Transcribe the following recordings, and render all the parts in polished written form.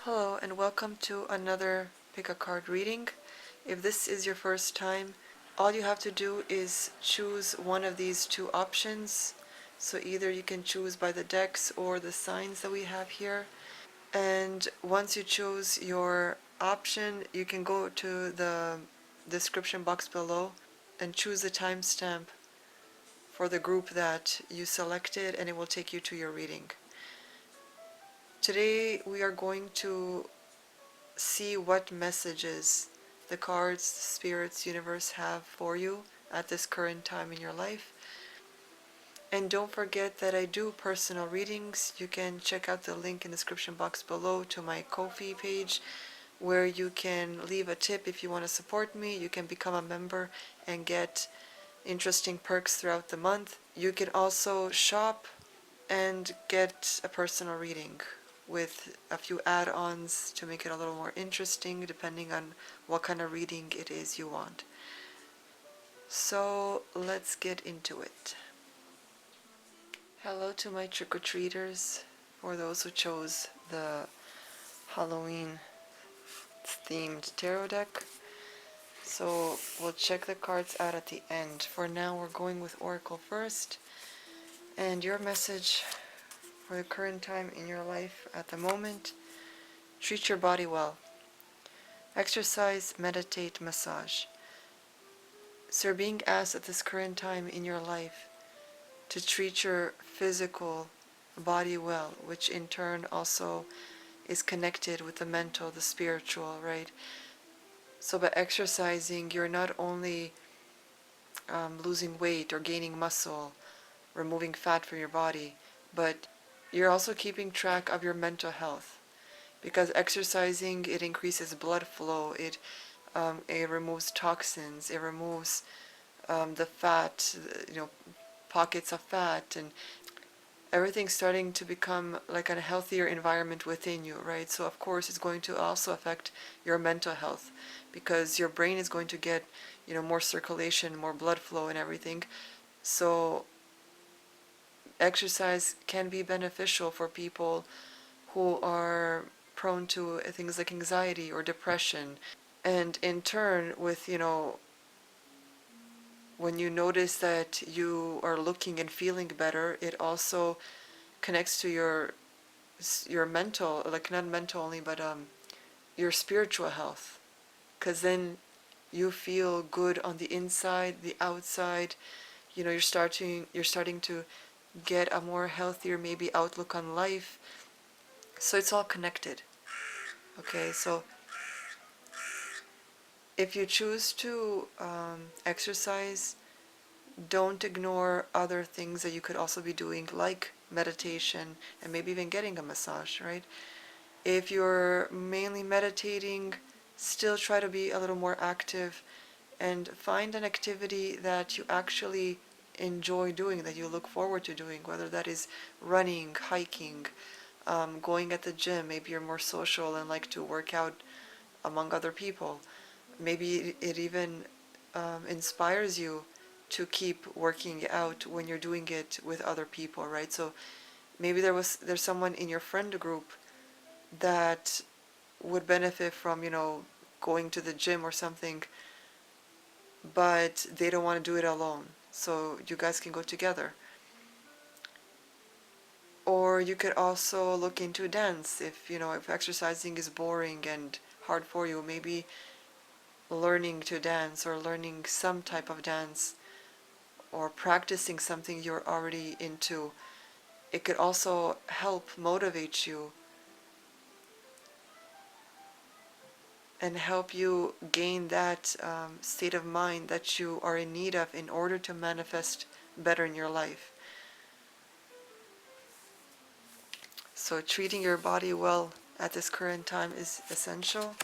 Hello and welcome to another pick a card reading. If this is your first time, all you have to do is choose one of these two options. So either you can choose by the decks or the signs that we have here. And once you choose your option, you can go to the description box below and choose the timestamp for the group that you selected, and it will take you to your reading. Today we are going to see what messages the cards, spirits, universe have for you at this current time in your life. And don't forget that I do personal readings. You can check out the link in the description box below to my Ko-fi page, where you can leave a tip if you want to support me. You can become a member and get interesting perks throughout the month. You can also shop and get a personal reading with a few add-ons to make it a little more interesting depending on what kind of reading it is you want. So let's get into it. Hello to my trick-or-treaters, for those who chose the Halloween themed tarot deck. So we'll check the cards out at the end. For now we're going with Oracle first. And your message for the current time in your life at the moment: treat your body well. Exercise, meditate, massage. So you're being asked at this current time in your life to treat your physical body well, which in turn also is connected with the mental, the spiritual, right? So by exercising, you're not only losing weight or gaining muscle, removing fat from your body, but you're also keeping track of your mental health. Because exercising, it increases blood flow, it removes toxins, it removes the fat, pockets of fat, and everything's starting to become like a healthier environment within you, right? So of course it's going to also affect your mental health, because your brain is going to get, more circulation, more blood flow and everything. So exercise can be beneficial for people who are prone to things like anxiety or depression. And in turn, with, when you notice that you are looking and feeling better, it also connects to your mental, like not mental only, but your spiritual health. Because then you feel good on the inside, the outside. You're starting to get a more healthier maybe outlook on life. So it's all connected. Okay, so if you choose to exercise, don't ignore other things that you could also be doing, like meditation and maybe even getting a massage, right? If you're mainly meditating, still try to be a little more active and find an activity that you actually enjoy doing, that you look forward to doing, whether that is running, hiking, going at the gym. Maybe you're more social and like to work out among other people. Maybe it even inspires you to keep working out when you're doing it with other people, right? So maybe there's someone in your friend group that would benefit from, going to the gym or something, but they don't want to do it alone. So you guys can go together. Or you could also look into dance. If exercising is boring and hard for you, maybe learning to dance or learning some type of dance or practicing something you're already into. It could also help motivate you and help you gain that state of mind that you are in need of in order to manifest better in your life. So treating your body well at this current time is essential.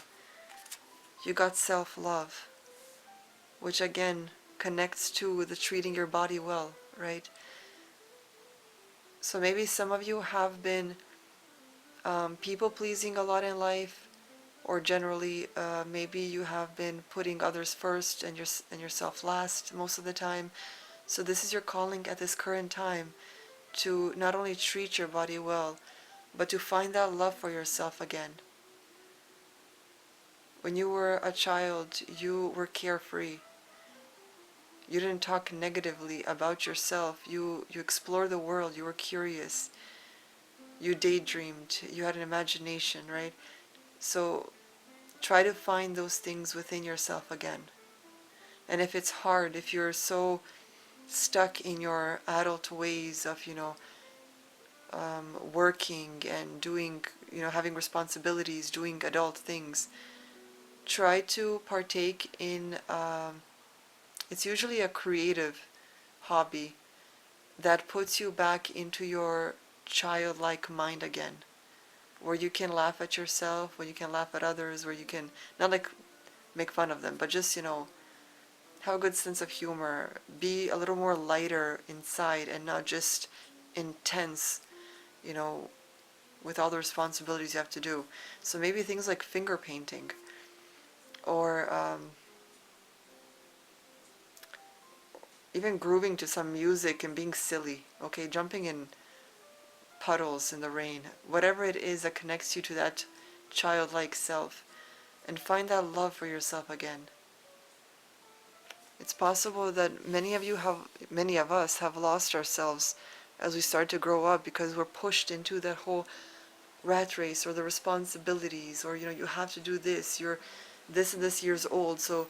You got self-love, which again connects to the treating your body well, right? So maybe some of you have been people-pleasing a lot in life, or generally maybe you have been putting others first and yourself last most of the time. So this is your calling at this current time, to not only treat your body well, but to find that love for yourself again. When you were a child, you were carefree. You didn't talk negatively about yourself. You explored the world. You were curious. You daydreamed. You had an imagination, right? So try to find those things within yourself again. And if it's hard, if you're so stuck in your adult ways of, working and doing, having responsibilities, doing adult things, try to partake in, it's usually a creative hobby that puts you back into your childlike mind again, where you can laugh at yourself, where you can laugh at others, where you can, not like make fun of them, but just, have a good sense of humor, be a little more lighter inside and not just intense, you know, with all the responsibilities you have to do. So maybe things like finger painting, or even grooving to some music and being silly, okay, jumping in puddles in the rain, whatever it is that connects you to that childlike self, and find that love for yourself again. It's possible that many of us have lost ourselves as we start to grow up because we're pushed into that whole rat race, or the responsibilities, or you have to do this, you're this and this years old, so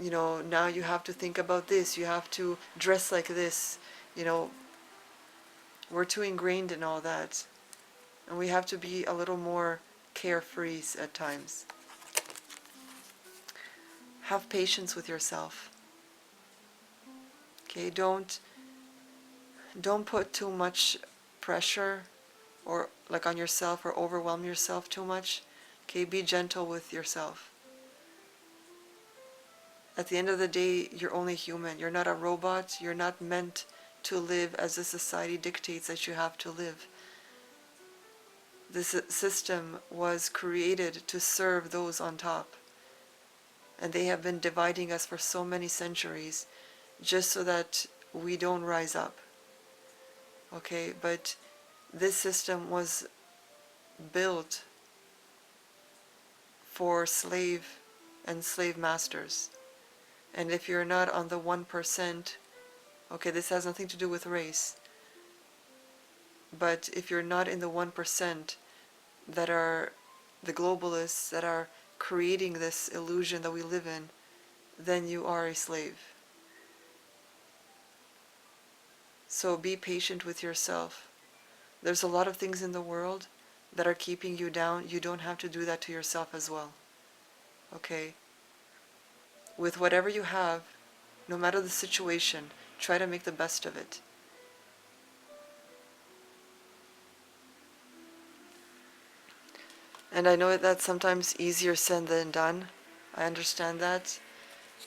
now you have to think about this, you have to dress like this, you know we're too ingrained in all that, and we have to be a little more carefree at times. Have patience with yourself. Okay, don't put too much pressure or like on yourself, or overwhelm yourself too much. Okay, be gentle with yourself. At the end of the day, you're only human. You're not a robot. You're not meant to live as the society dictates that you have to live. This system was created to serve those on top. And they have been dividing us for so many centuries just so that we don't rise up. Okay, but this system was built for slave and slave masters. And if you're not on the 1%, okay, this has nothing to do with race, but if you're not in the 1% that are the globalists that are creating this illusion that we live in, then you are a slave. So be patient with yourself. There's a lot of things in the world that are keeping you down. You don't have to do that to yourself as well. Okay? With whatever you have, no matter the situation, try to make the best of it. And I know that's sometimes easier said than done. I understand that.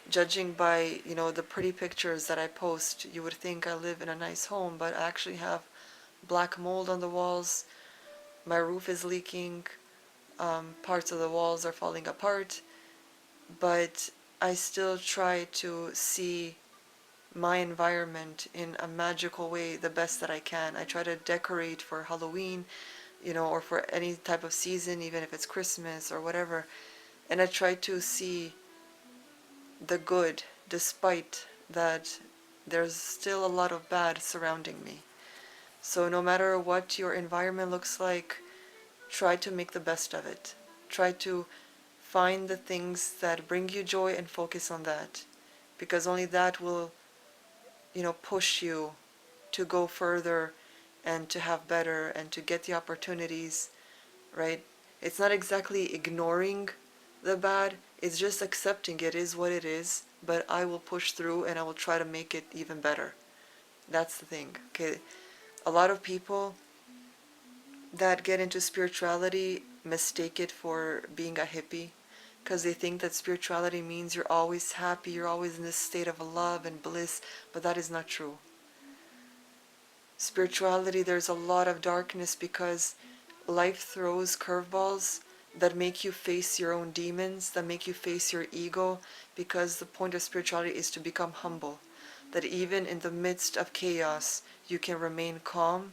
Judging by, the pretty pictures that I post, you would think I live in a nice home, but I actually have black mold on the walls. My roof is leaking. Parts of the walls are falling apart. But I still try to see my environment in a magical way the best that I can. I try to decorate for Halloween, or for any type of season, even if it's Christmas or whatever. And I try to see the good, despite that there's still a lot of bad surrounding me. So no matter what your environment looks like, try to make the best of it. Try to find the things that bring you joy and focus on that. Because only that will, push you to go further and to have better and to get the opportunities, right? It's not exactly ignoring the bad, it's just accepting it is what it is, but I will push through and I will try to make it even better. That's the thing, okay? A lot of people that get into spirituality mistake it for being a hippie, because they think that spirituality means you're always happy, you're always in this state of love and bliss, but that is not true. Spirituality, there's a lot of darkness because life throws curveballs that make you face your own demons, that make you face your ego, because the point of spirituality is to become humble. That even in the midst of chaos, you can remain calm,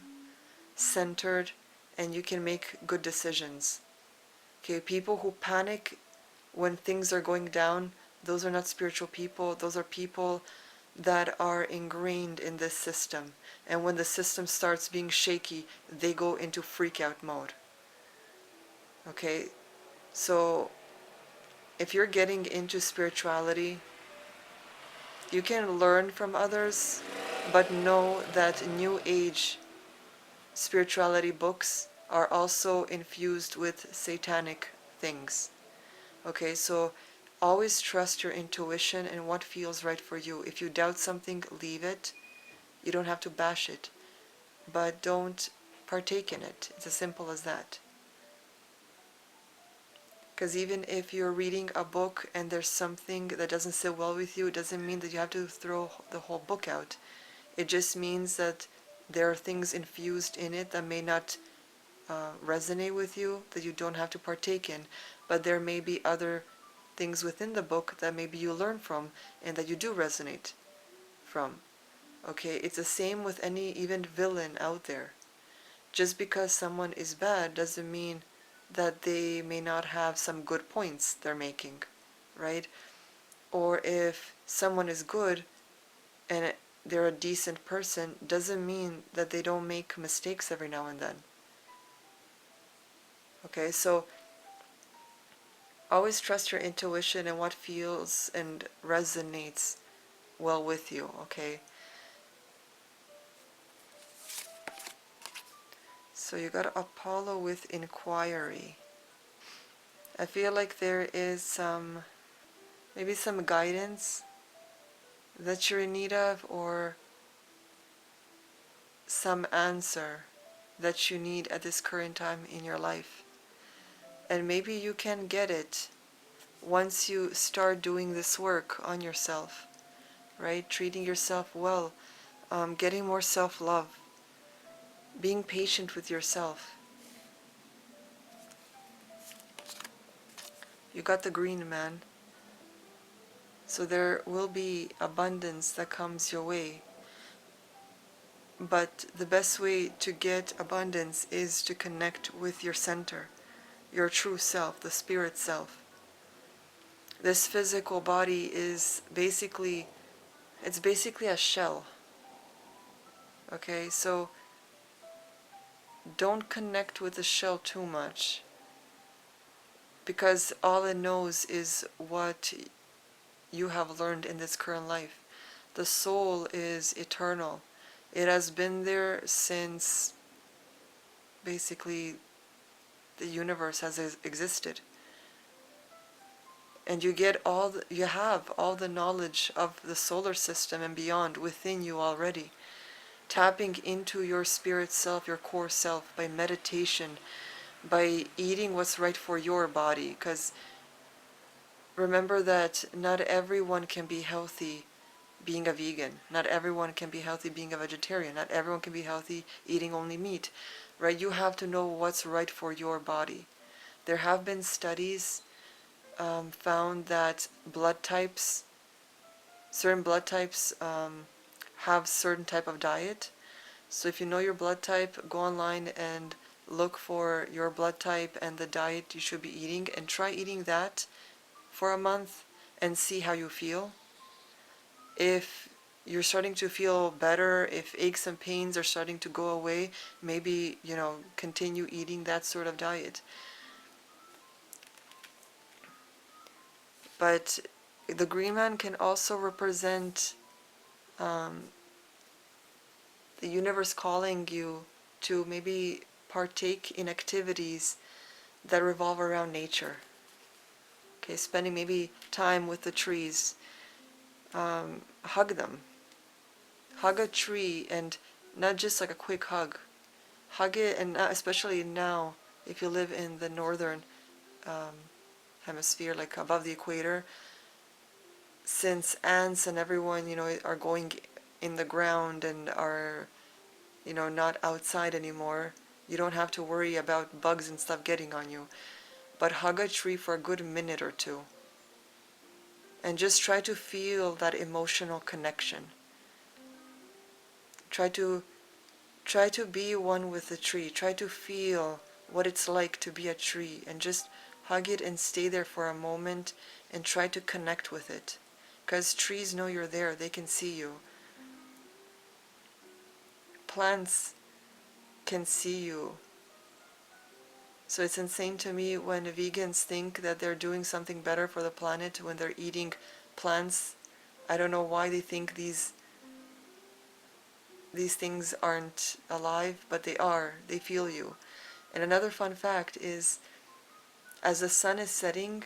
centered, and you can make good decisions. Okay, people who panic when things are going down, those are not spiritual people. Those are people that are ingrained in this system. And when the system starts being shaky, they go into freak out mode. Okay? So if you're getting into spirituality, you can learn from others, but know that New Age spirituality books are also infused with satanic things. Okay, so always trust your intuition and what feels right for you. If you doubt something, leave it. You don't have to bash it, but don't partake in it. It's as simple as that. Because even if you're reading a book and there's something that doesn't sit well with you, it doesn't mean that you have to throw the whole book out. It just means that there are things infused in it that may not resonate with you, that you don't have to partake in. But there may be other things within the book that maybe you learn from and that you do resonate from. Okay, it's the same with any even villain out there. Just because someone is bad doesn't mean that they may not have some good points they're making, right? Or if someone is good and they're a decent person, doesn't mean that they don't make mistakes every now and then. Okay, so always trust your intuition and what feels and resonates well with you, okay? So you got Apollo with inquiry. I feel like there is maybe some guidance that you're in need of, or some answer that you need at this current time in your life. And maybe you can get it once you start doing this work on yourself, right? Treating yourself well, getting more self-love, being patient with yourself. You got the green man. So there will be abundance that comes your way. But the best way to get abundance is to connect with your center, your true self, the spirit self. This physical body is basically, it's basically a shell. Okay, so don't connect with the shell too much, because all it knows is what you have learned in this current life. The soul is eternal. It has been there since basically the universe has existed. And you have all the knowledge of the solar system and beyond within you already. Tapping into your spirit self, your core self, by meditation, by eating what's right for your body. Because remember that not everyone can be healthy being a vegan. Not everyone can be healthy being a vegetarian. Not everyone can be healthy eating only meat. Right? You have to know what's right for your body. There have been studies found that certain blood types have certain type of diet. So if you know your blood type, go online and look for your blood type and the diet you should be eating, and try eating that for a month and see how you feel. If you're starting to feel better, if aches and pains are starting to go away, maybe, continue eating that sort of diet. But the green man can also represent the universe calling you to maybe partake in activities that revolve around nature. Okay, spending maybe time with the trees. Hug them. Hug a tree, and not just like a quick hug. Hug it, and especially now, if you live in the northern hemisphere, like above the equator, since ants and everyone, are going in the ground and are, not outside anymore, you don't have to worry about bugs and stuff getting on you. But hug a tree for a good minute or two. And just try to feel that emotional connection. Try to be one with the tree. Try to feel what it's like to be a tree, and just hug it and stay there for a moment and try to connect with it. Because trees know you're there, they can see you. Plants can see you. So it's insane to me when vegans think that they're doing something better for the planet when they're eating plants. I don't know why they think these things aren't alive, but they are. They feel you. And another fun fact is, as the sun is setting,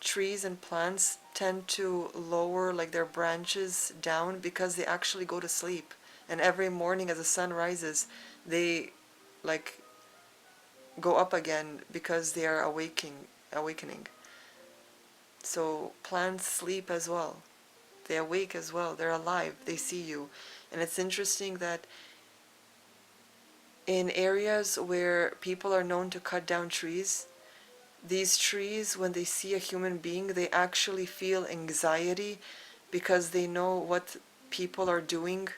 trees and plants tend to lower like their branches down because they actually go to sleep. And every morning as the sun rises, they like go up again because they are awakening. So plants sleep as well. They awake as well. They're alive. They see you. And it's interesting that in areas where people are known to cut down trees, these trees, when they see a human being, they actually feel anxiety because they know what people are doing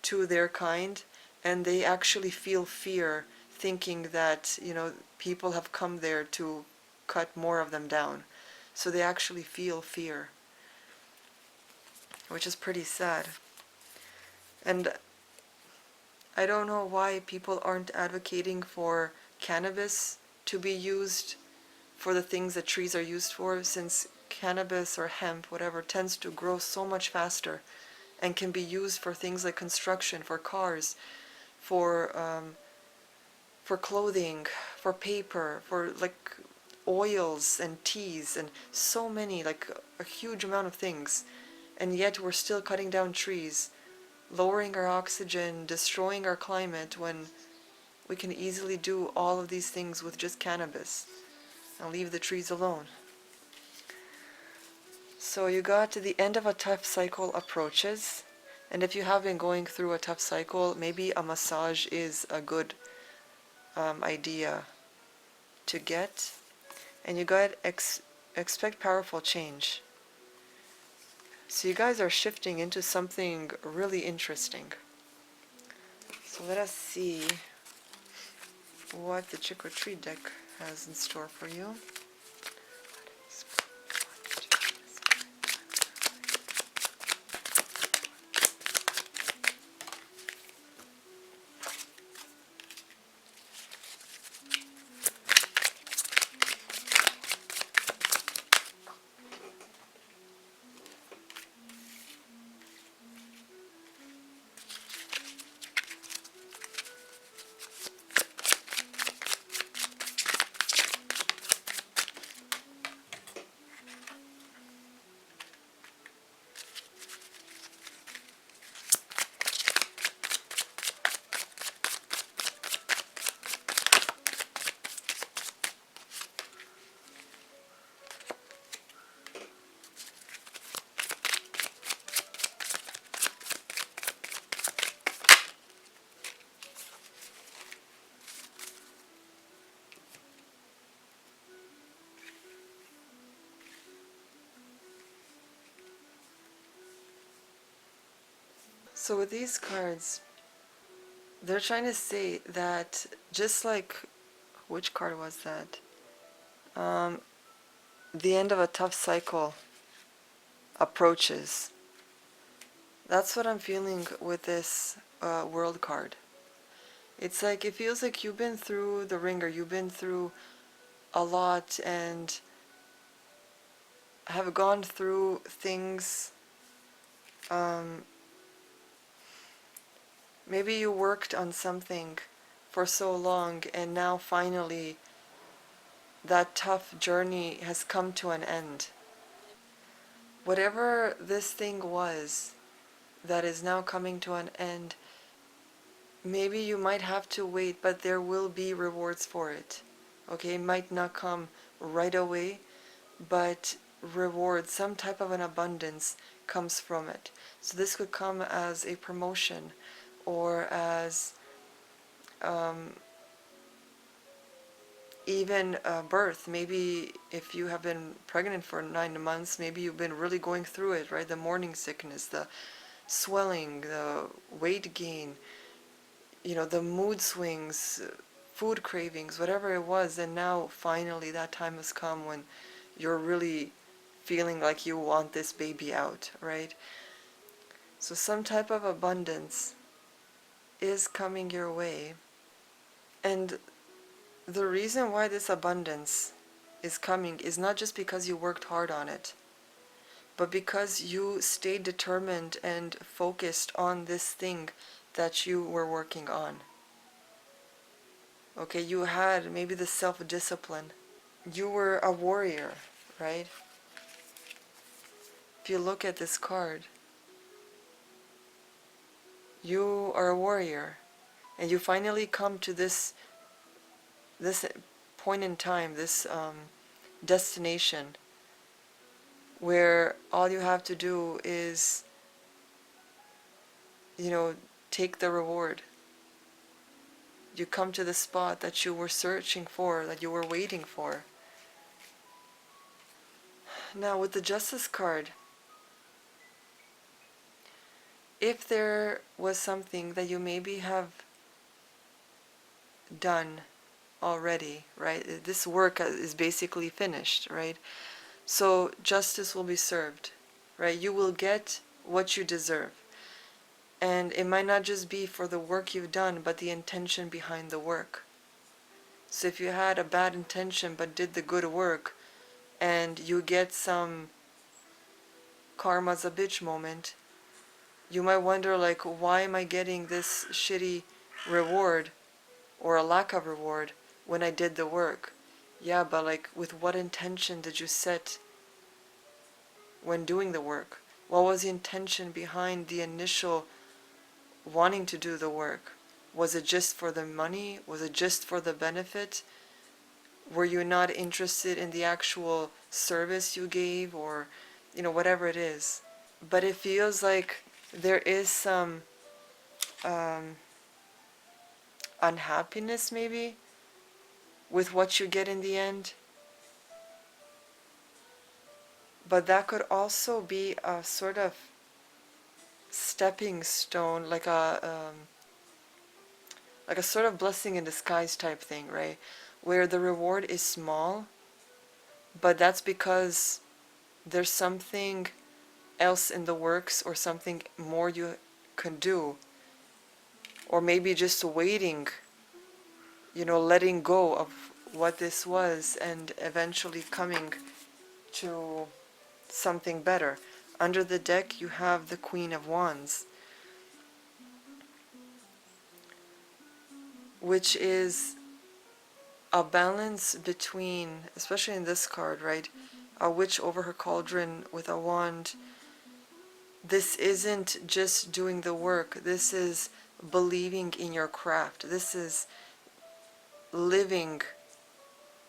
to their kind, and they actually feel fear, thinking that, people have come there to cut more of them down. So they actually feel fear, which is pretty sad. And I don't know why people aren't advocating for cannabis to be used for the things that trees are used for, since cannabis or hemp, whatever, tends to grow so much faster and can be used for things like construction, for cars, for clothing, for paper, for like oils and teas and so many, like a huge amount of things. And yet we're still cutting down trees, lowering our oxygen, destroying our climate, when we can easily do all of these things with just cannabis and leave the trees alone. So you got to the end of a tough cycle approaches, and if you have been going through a tough cycle, maybe a massage is a good idea to get. And you got expect powerful change. So you guys are shifting into something really interesting. So let us see what the Trick or Treat deck has in store for you. So with these cards, they're trying to say that just like, which card was that? The end of a tough cycle approaches. That's what I'm feeling with this world card. It's like, it feels like you've been through the ringer, you've been through a lot and have gone through things. Maybe you worked on something for so long and now finally that tough journey has come to an end. Whatever this thing was that is now coming to an end, maybe you might have to wait, but there will be rewards for it. Okay, it might not come right away, but reward, some type of an abundance comes from it. So this could come as a promotion, or as even birth. Maybe if you have been pregnant for 9 months, maybe you've been really going through it, right? The morning sickness, the swelling, the weight gain, the mood swings, food cravings, whatever it was, and now finally that time has come when you're really feeling like you want this baby out, right? So some type of abundance is coming your way. And the reason why this abundance is coming is not just because you worked hard on it, but because you stayed determined and focused on this thing that you were working on. Okay, you had maybe the self-discipline. You were a warrior, right? If you look at this card, you are a warrior, and you finally come to this point in time, this destination, where all you have to do is, take the reward. You come to the spot that you were searching for, that you were waiting for. Now, with the Justice card, if there was something that you maybe have done already, right? This work is basically finished, right? So justice will be served, right? You will get what you deserve. And it might not just be for the work you've done, but the intention behind the work. So if you had a bad intention but did the good work, and you get some karma's a bitch moment, you might wonder, like, why am I getting this shitty reward or a lack of reward when I did the work? Yeah, but like, with what intention did you set when doing the work? What was the intention behind the initial wanting to do the work? Was it just for the money? Was it just for the benefit? Were you not interested in the actual service you gave, or whatever it is? But it feels like there is some unhappiness maybe with what you get in the end. But that could also be a sort of stepping stone, like a sort of blessing in disguise type thing, right? Where the reward is small, but that's because there's something else in the works, or something more you can do, or maybe just waiting, letting go of what this was and eventually coming to something better. Under the deck you have the Queen of Wands, which is a balance between, especially in this card, right? A witch over her cauldron with a wand. This isn't just doing the work, this is believing in your craft. This is living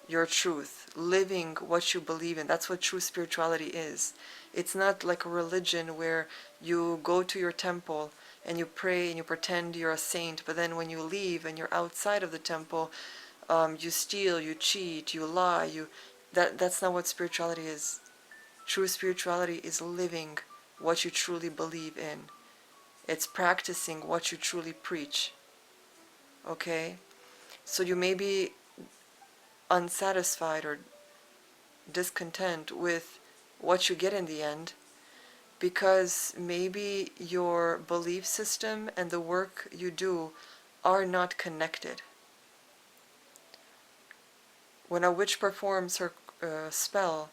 your truth, living what you believe in. That's what true spirituality is. It's not like a religion where you go to your temple and you pray and you pretend you're a saint, but then when you leave and you're outside of the temple, you steal, you cheat, you lie. That's not what spirituality is. True spirituality is living what you truly believe in. It's practicing what you truly preach. Okay? So you may be unsatisfied or discontent with what you get in the end, because maybe your belief system and the work you do are not connected. When a witch performs her spell,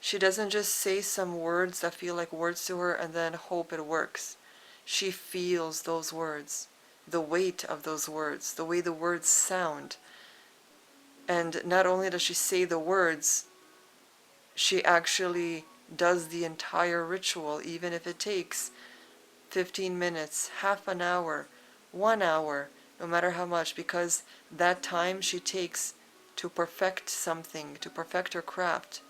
she doesn't just say some words that feel like words to her and then hope it works. She feels those words, the weight of those words, the way the words sound. And not only does she say the words, she actually does the entire ritual, even if it takes 15 minutes, half an hour, 1 hour, no matter how much, because that time she takes to perfect something, to perfect her craft,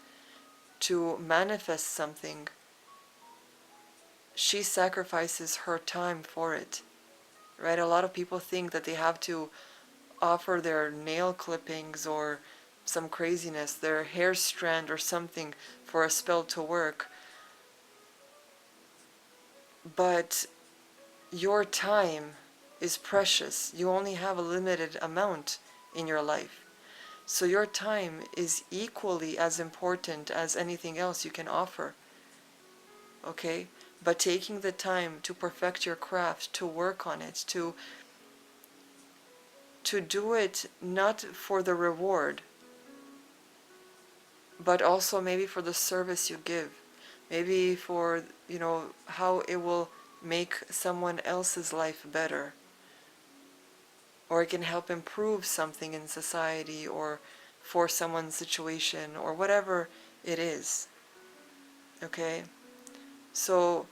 to manifest something, she sacrifices her time for it, right? A lot of people think that they have to offer their nail clippings or some craziness, their hair strand or something for a spell to work. But your time is precious. You only have a limited amount in your life. So your time is equally as important as anything else you can offer. Okay? But taking the time to perfect your craft, to work on it, to do it not for the reward, but also maybe for the service you give. Maybe for, how it will make someone else's life better. Or it can help improve something in society or for someone's situation or whatever it is. Okay? So,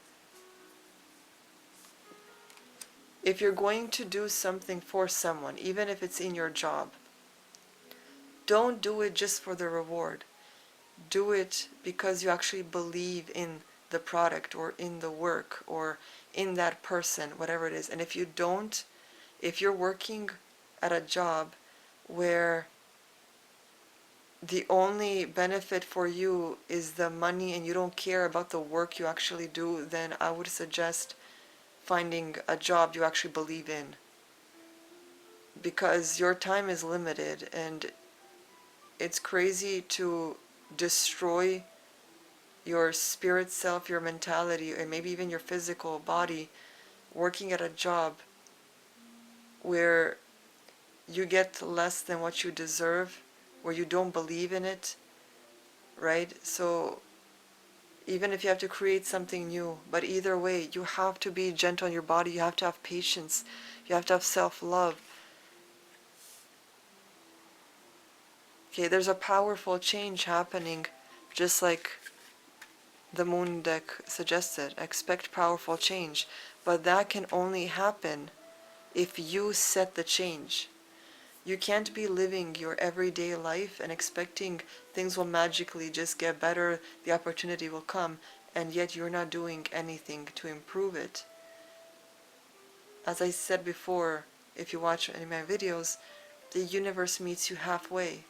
if you're going to do something for someone, even if it's in your job, don't do it just for the reward. Do it because you actually believe in the product or in the work or in that person, whatever it is. And if you don't, if you're working at a job where the only benefit for you is the money and you don't care about the work you actually do, then I would suggest finding a job you actually believe in. Because your time is limited and it's crazy to destroy your spirit self, your mentality, and maybe even your physical body working at a job where you get less than what you deserve, where you don't believe in it, right? So even if you have to create something new, but either way, you have to be gentle on your body, you have to have patience, you have to have self-love. Okay, there's a powerful change happening, just like the moon deck suggested. Expect powerful change, but that can only happen if you set the change. You can't be living your everyday life and expecting things will magically just get better, the opportunity will come, and yet you're not doing anything to improve it. As I said before, if you watch any of my videos, the universe meets you halfway.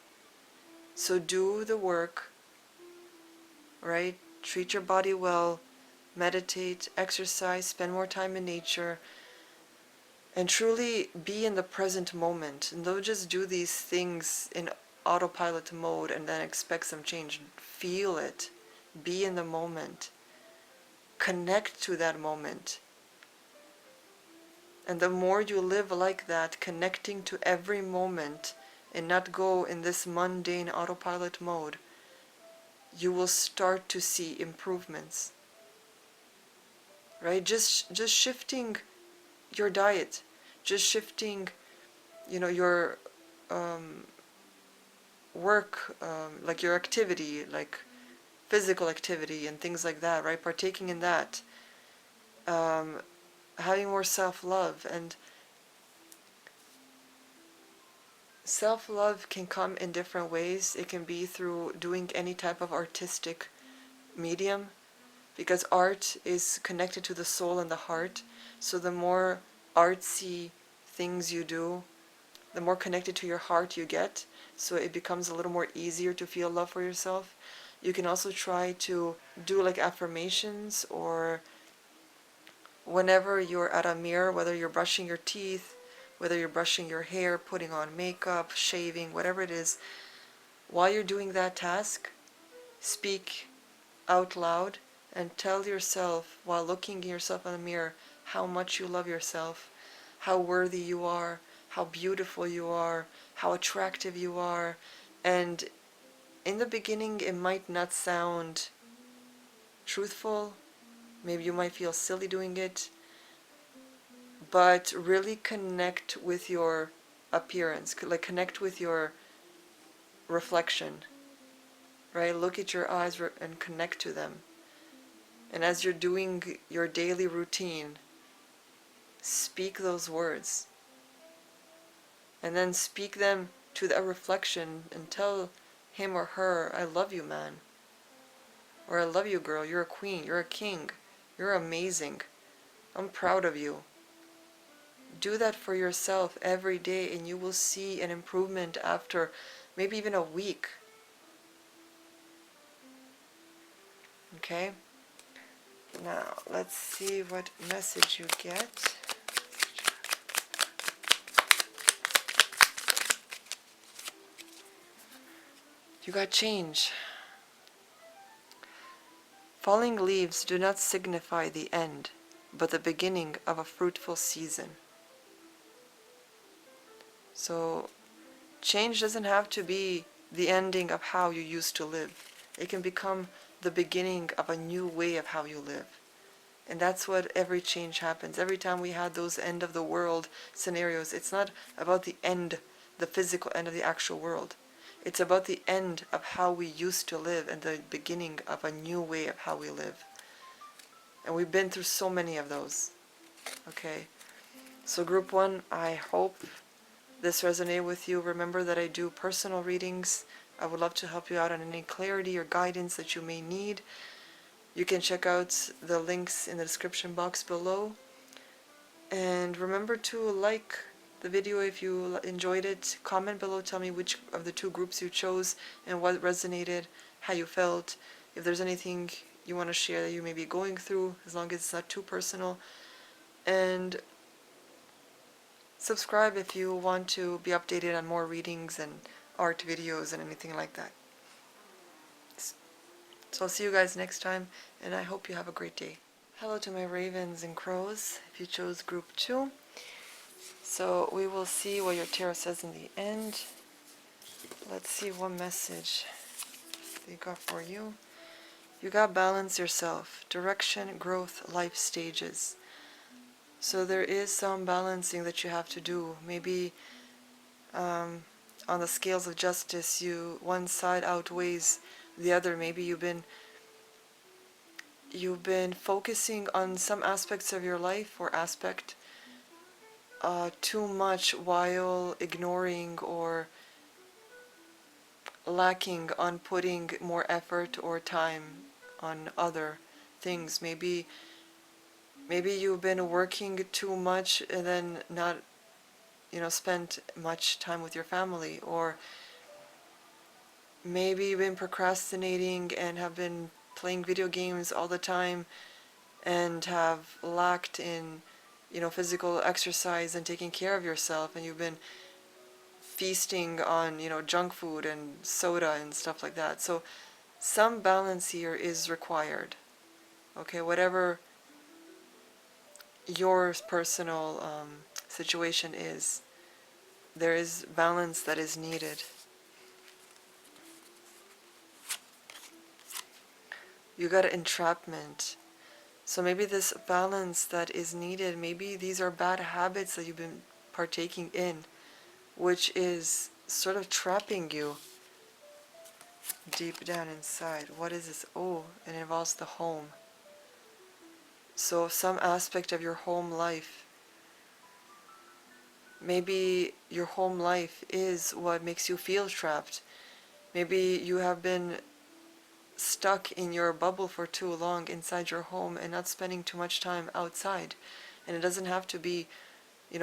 So do the work, right? Treat your body well, meditate, exercise, spend more time in nature, and truly be in the present moment. And don't just do these things in autopilot mode and then expect some change. Feel it. Be in the moment. Connect to that moment. And the more you live like that, connecting to every moment and not go in this mundane autopilot mode, you will start to see improvements. Right? Just shifting your diet, just shifting, your work, like your activity, like physical activity and things like that, right? Partaking in that, having more self-love. And self-love can come in different ways. It can be through doing any type of artistic medium, because art is connected to the soul and the heart. So the more artsy things you do, the more connected to your heart you get, so it becomes a little more easier to feel love for yourself. You can also try to do like affirmations, or whenever you're at a mirror, whether you're brushing your teeth, whether you're brushing your hair, putting on makeup, shaving, whatever it is, while you're doing that task, speak out loud and tell yourself, while looking at yourself in the mirror, how much you love yourself, how worthy you are, how beautiful you are, how attractive you are. And in the beginning it might not sound truthful, maybe you might feel silly doing it, but really connect with your appearance, like connect with your reflection, right? Look at your eyes and connect to them. And as you're doing your daily routine, speak those words. And then speak them to that reflection and tell him or her, I love you, man. Or I love you, girl. You're a queen. You're a king. You're amazing. I'm proud of you. Do that for yourself every day and you will see an improvement after maybe even a week. Okay? Now, let's see what message you get. You got change. Falling leaves do not signify the end, but the beginning of a fruitful season. So change doesn't have to be the ending of how you used to live. It can become the beginning of a new way of how you live. And that's what every change happens. Every time we had those end of the world scenarios, it's not about the end, the physical end of the actual world. It's about the end of how we used to live and the beginning of a new way of how we live. And we've been through so many of those. Okay? So group 1, I hope this resonated with you. Remember that I do personal readings. I would love to help you out on any clarity or guidance that you may need. You can check out the links in the description box below. And remember to like the video if you enjoyed it. Comment below, tell me which of the 2 groups you chose and what resonated, how you felt. If there's anything you want to share that you may be going through, as long as it's not too personal. And subscribe if you want to be updated on more readings and art videos and anything like that. So I'll see you guys next time, and I hope you have a great day. Hello to my ravens and crows, if you chose group 2. So we will see what your tarot says in the end. Let's see what message they got for you. You got balance yourself, direction, growth, life stages. So there is some balancing that you have to do. Maybe on the scales of justice, one side outweighs the other. Maybe you've been focusing on some aspects of your life or aspect too much while ignoring or lacking on putting more effort or time on other things. Maybe you've been working too much and then not spent much time with your family, or maybe you've been procrastinating and have been playing video games all the time and have lacked in physical exercise and taking care of yourself, and you've been feasting on junk food and soda and stuff like that. So some balance here is required. Okay, whatever your personal situation is, there is balance that is needed. You got entrapment. So maybe this balance that is needed, maybe these are bad habits that you've been partaking in, which is sort of trapping you deep down inside. What is this? Oh, it involves the home. So some aspect of your home life, maybe your home life is what makes you feel trapped. Maybe you have been stuck in your bubble for too long inside your home and not spending too much time outside. And it doesn't have to be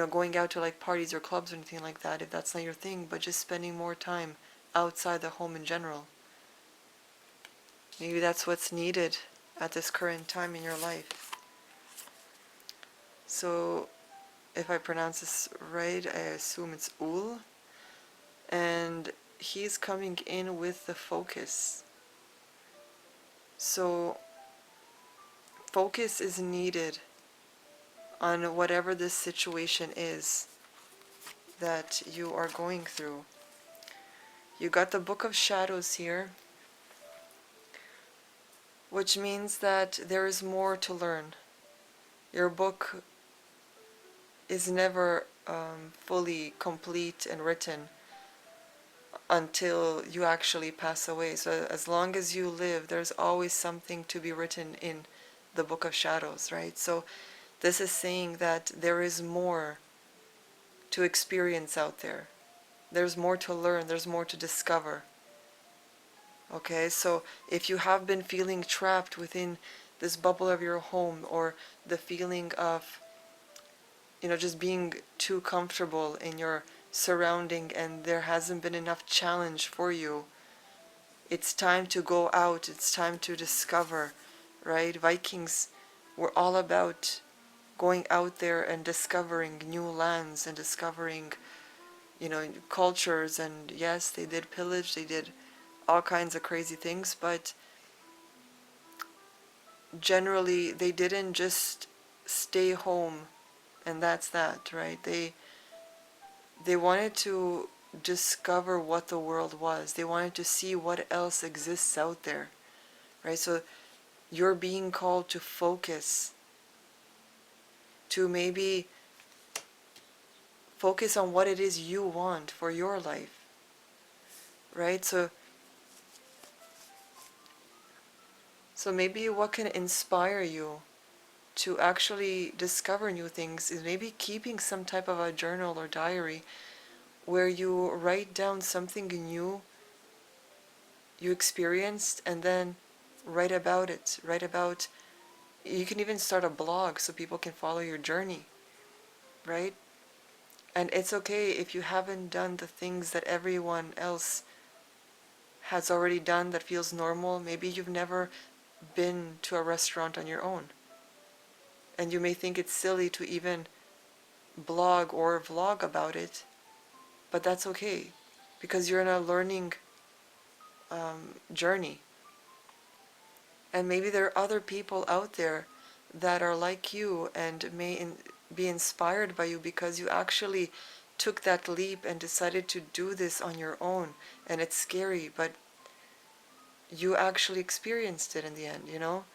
going out to like parties or clubs or anything like that if that's not your thing, but just spending more time outside the home in general. Maybe that's what's needed at this current time in your life. So if I pronounce this right, I assume it's Ul, and he's coming in with the focus. So focus is needed on whatever this situation is that you are going through. You got the Book of Shadows here, which means that there is more to learn. Your book is never fully complete and written until you actually pass away. So as long as you live, there's always something to be written in the Book of Shadows, right? So this is saying that there is more to experience out there. There's more to learn, there's more to discover. Okay, so if you have been feeling trapped within this bubble of your home, or the feeling of just being too comfortable in your surrounding and there hasn't been enough challenge for you, it's time to go out, it's time to discover, right? Vikings were all about going out there and discovering new lands and discovering cultures, and yes, they did pillage, they did all kinds of crazy things, but generally they didn't just stay home and that's that, right? They wanted to discover what the world was. They wanted to see what else exists out there, right? So you're being called to focus, to maybe focus on what it is you want for your life, right? So maybe what can inspire you to actually discover new things is maybe keeping some type of a journal or diary where you write down something new you experienced and then write about it. Write about, you can even start a blog so people can follow your journey, right? And it's okay if you haven't done the things that everyone else has already done that feels normal. Maybe you've never been to a restaurant on your own. And you may think it's silly to even blog or vlog about it, but that's okay because you're in a learning journey. And maybe there are other people out there that are like you and may be inspired by you because you actually took that leap and decided to do this on your own. And it's scary, but you actually experienced it in the end, you know?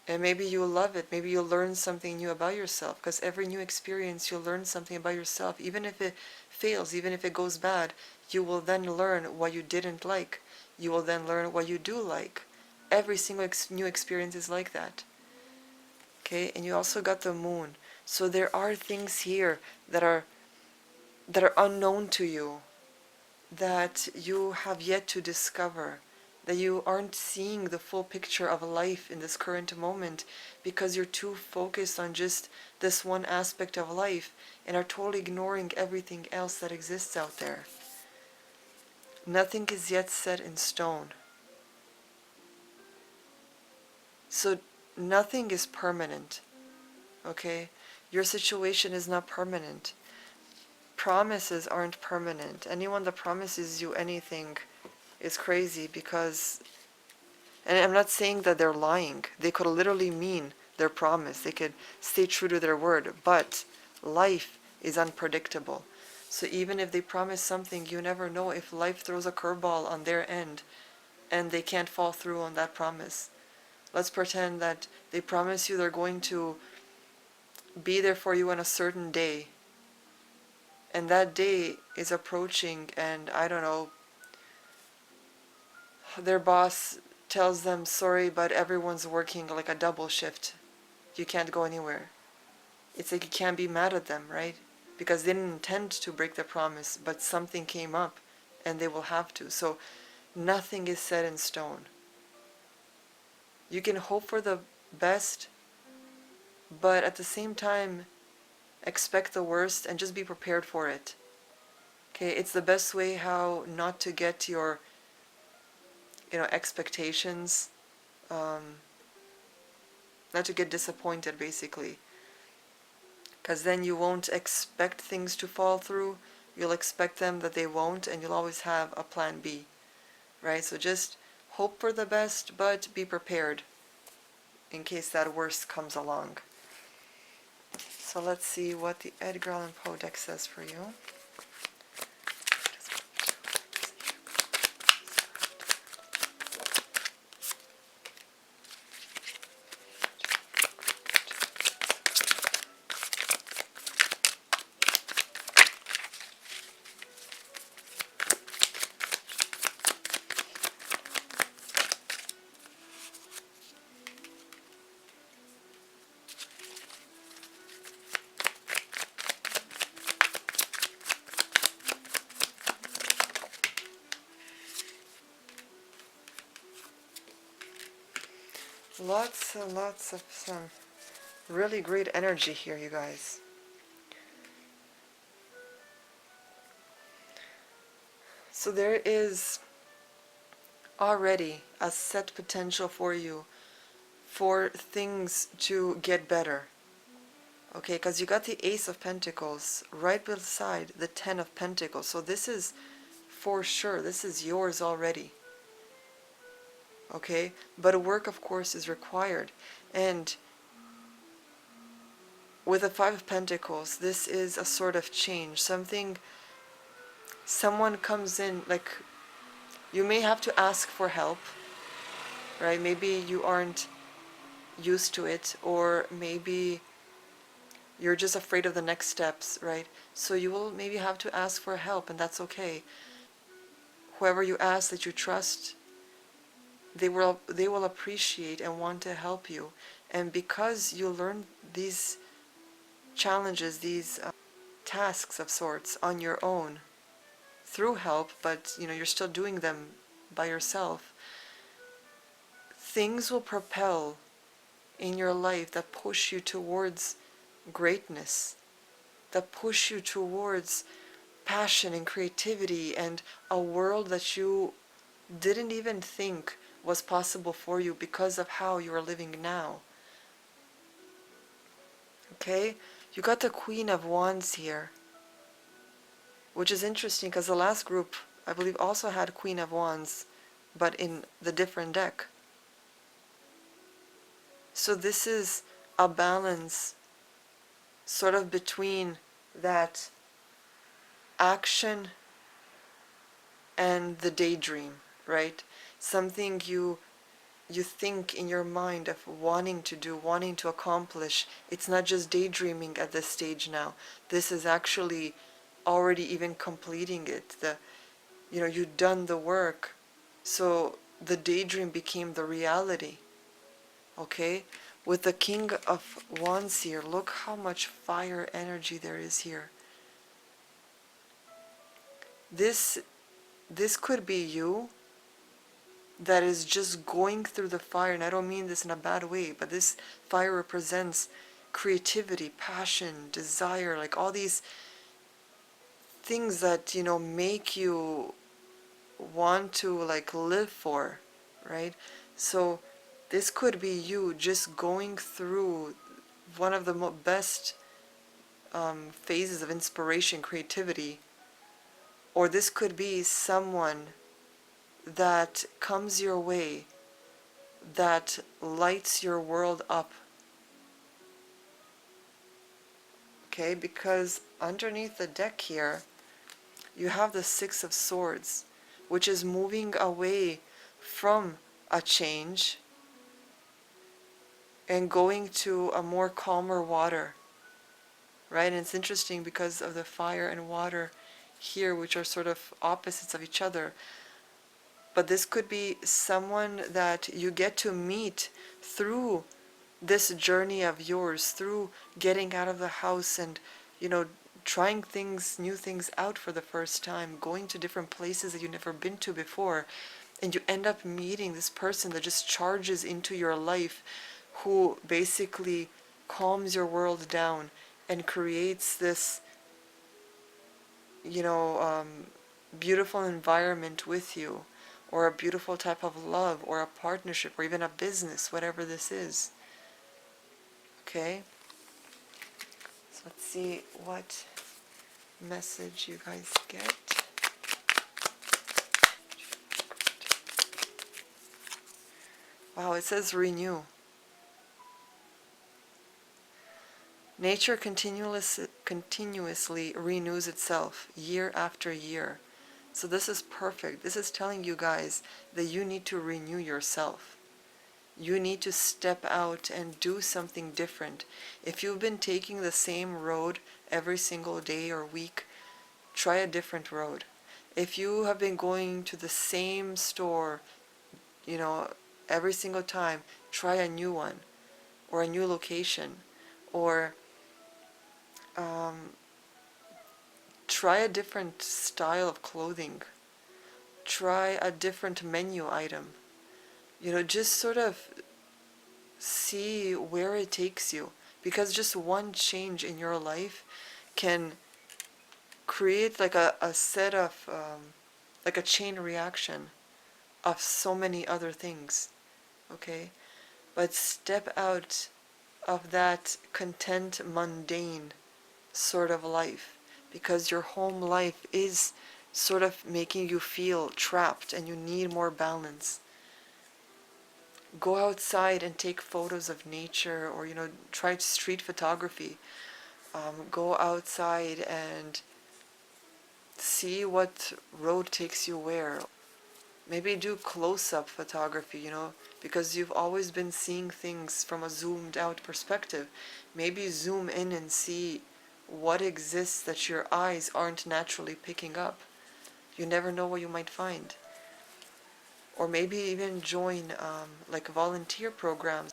And maybe you'll love it. Maybe you'll learn something new about yourself, because every new experience you'll learn something about yourself. Even if it fails, even if it goes bad, you will then learn what you didn't like. You will then learn what you do like. Every single new experience is like that. Okay, and you also got the moon. So there are things here that are unknown to you, that you have yet to discover, that you aren't seeing the full picture of life in this current moment because you're too focused on just this one aspect of life and are totally ignoring everything else that exists out there. Nothing is yet set in stone. So nothing is permanent, okay? Your situation is not permanent. Promises aren't permanent. Anyone that promises you anything is crazy because, and I'm not saying that they're lying. They could literally mean their promise. They could stay true to their word, but life is unpredictable. So even if they promise something, you never know if life throws a curveball on their end and they can't fall through on that promise. Let's pretend that they promise you they're going to be there for you on a certain day, and that day is approaching, and I don't know, their boss tells them, sorry, but everyone's working like a double shift. You can't go anywhere. It's like you can't be mad at them, right? Because they didn't intend to break the promise, but something came up and they will have to. So nothing is set in stone. You can hope for the best, but at the same time, expect the worst and just be prepared for it. Okay, it's the best way how not to get your, expectations, not to get disappointed, basically. Because then you won't expect things to fall through. You'll expect them that they won't, and you'll always have a plan B, right? So just hope for the best, but be prepared in case that worst comes along. So let's see what the Edgar Allan Poe deck says for you. Lots and lots of some really great energy here, you guys. So there is already a set potential for you for things to get better. Okay, because you got the Ace of Pentacles right beside the Ten of Pentacles. So this is for sure. This is yours already. Okay? But work, of course, is required. And with the Five of Pentacles, this is a sort of change. Someone comes in, like, you may have to ask for help, right? Maybe you aren't used to it, or maybe you're just afraid of the next steps, right? So you will maybe have to ask for help, and that's okay. Whoever you ask that you trust, they will appreciate and want to help you. And because you learn these challenges, these tasks of sorts on your own through help, but you're still doing them by yourself, things will propel in your life that push you towards greatness, that push you towards passion and creativity and a world that you didn't even think was possible for you because of how you are living now. Okay? You got the Queen of Wands here, which is interesting because the last group, I believe, also had Queen of Wands, but in the different deck. So this is a balance sort of between that action and the daydream, right? Something you think in your mind of wanting to do, wanting to accomplish. It's not just daydreaming at this stage now. This is actually already even completing it. You've done the work. So the daydream became the reality. Okay? With the King of Wands here, look how much fire energy there is here. This could be you that is just going through the fire, and I don't mean this in a bad way, but this fire represents creativity, passion, desire, like all these things that make you want to like live for, right? So this could be you just going through one of the best phases of inspiration, creativity, or this could be someone that comes your way that lights your world up. Okay, because underneath the deck here, you have the Six of Swords, which is moving away from a change and going to a more calmer water, right? And it's interesting because of the fire and water here, which are sort of opposites of each other. But this could be someone that you get to meet through this journey of yours, through getting out of the house and, trying new things out for the first time, going to different places that you've never been to before. And you end up meeting this person that just charges into your life, who basically calms your world down and creates this, beautiful environment with you, or a beautiful type of love, or a partnership, or even a business, whatever this is. Okay? So let's see what message you guys get. Wow, it says renew. Nature continuously renews itself year after year. So this is perfect. This is telling you guys that you need to renew yourself. You need to step out and do something different. If you've been taking the same road every single day or week, try a different road. If you have been going to the same store, every single time, try a new one, or a new location, or try a different style of clothing. Try a different menu item. Just sort of see where it takes you. Because just one change in your life can create like a set of, like a chain reaction of so many other things. Okay? But step out of that content, mundane sort of life, because your home life is sort of making you feel trapped and you need more balance, go outside and take photos of nature, or try street photography. Go outside and see what road takes you where. Maybe do close-up photography, because you've always been seeing things from a zoomed out perspective. Maybe zoom in and see what exists that your eyes aren't naturally picking up. You never know what you might find. Or maybe even join like volunteer programs.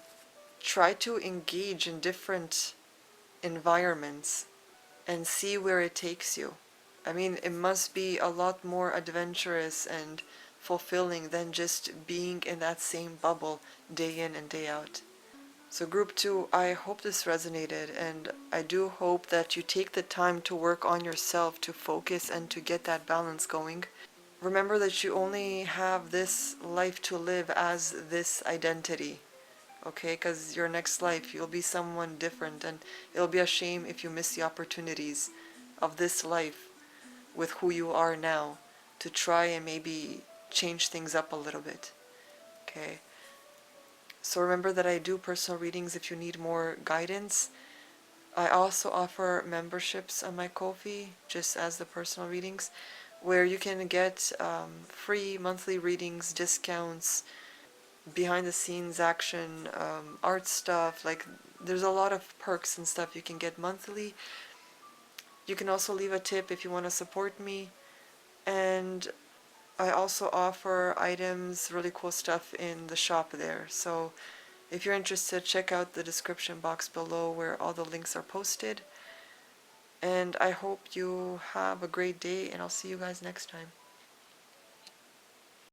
Try to engage in different environments and see where it takes you. I mean, it must be a lot more adventurous and fulfilling than just being in that same bubble day in and day out. So group 2, I hope this resonated, and I do hope that you take the time to work on yourself, to focus and to get that balance going. Remember that you only have this life to live as this identity, okay? Because your next life, you'll be someone different, and it'll be a shame if you miss the opportunities of this life with who you are now to try and maybe change things up a little bit, okay? So remember that I do personal readings if you need more guidance. I also offer memberships on my Ko-fi, just as the personal readings, where you can get free monthly readings, discounts, behind the scenes action, art stuff. Like, there's a lot of perks and stuff you can get monthly. You can also leave a tip if you want to support me. And I also offer items, really cool stuff in the shop there. So if you're interested, check out the description box below where all the links are posted. And I hope you have a great day, and I'll see you guys next time.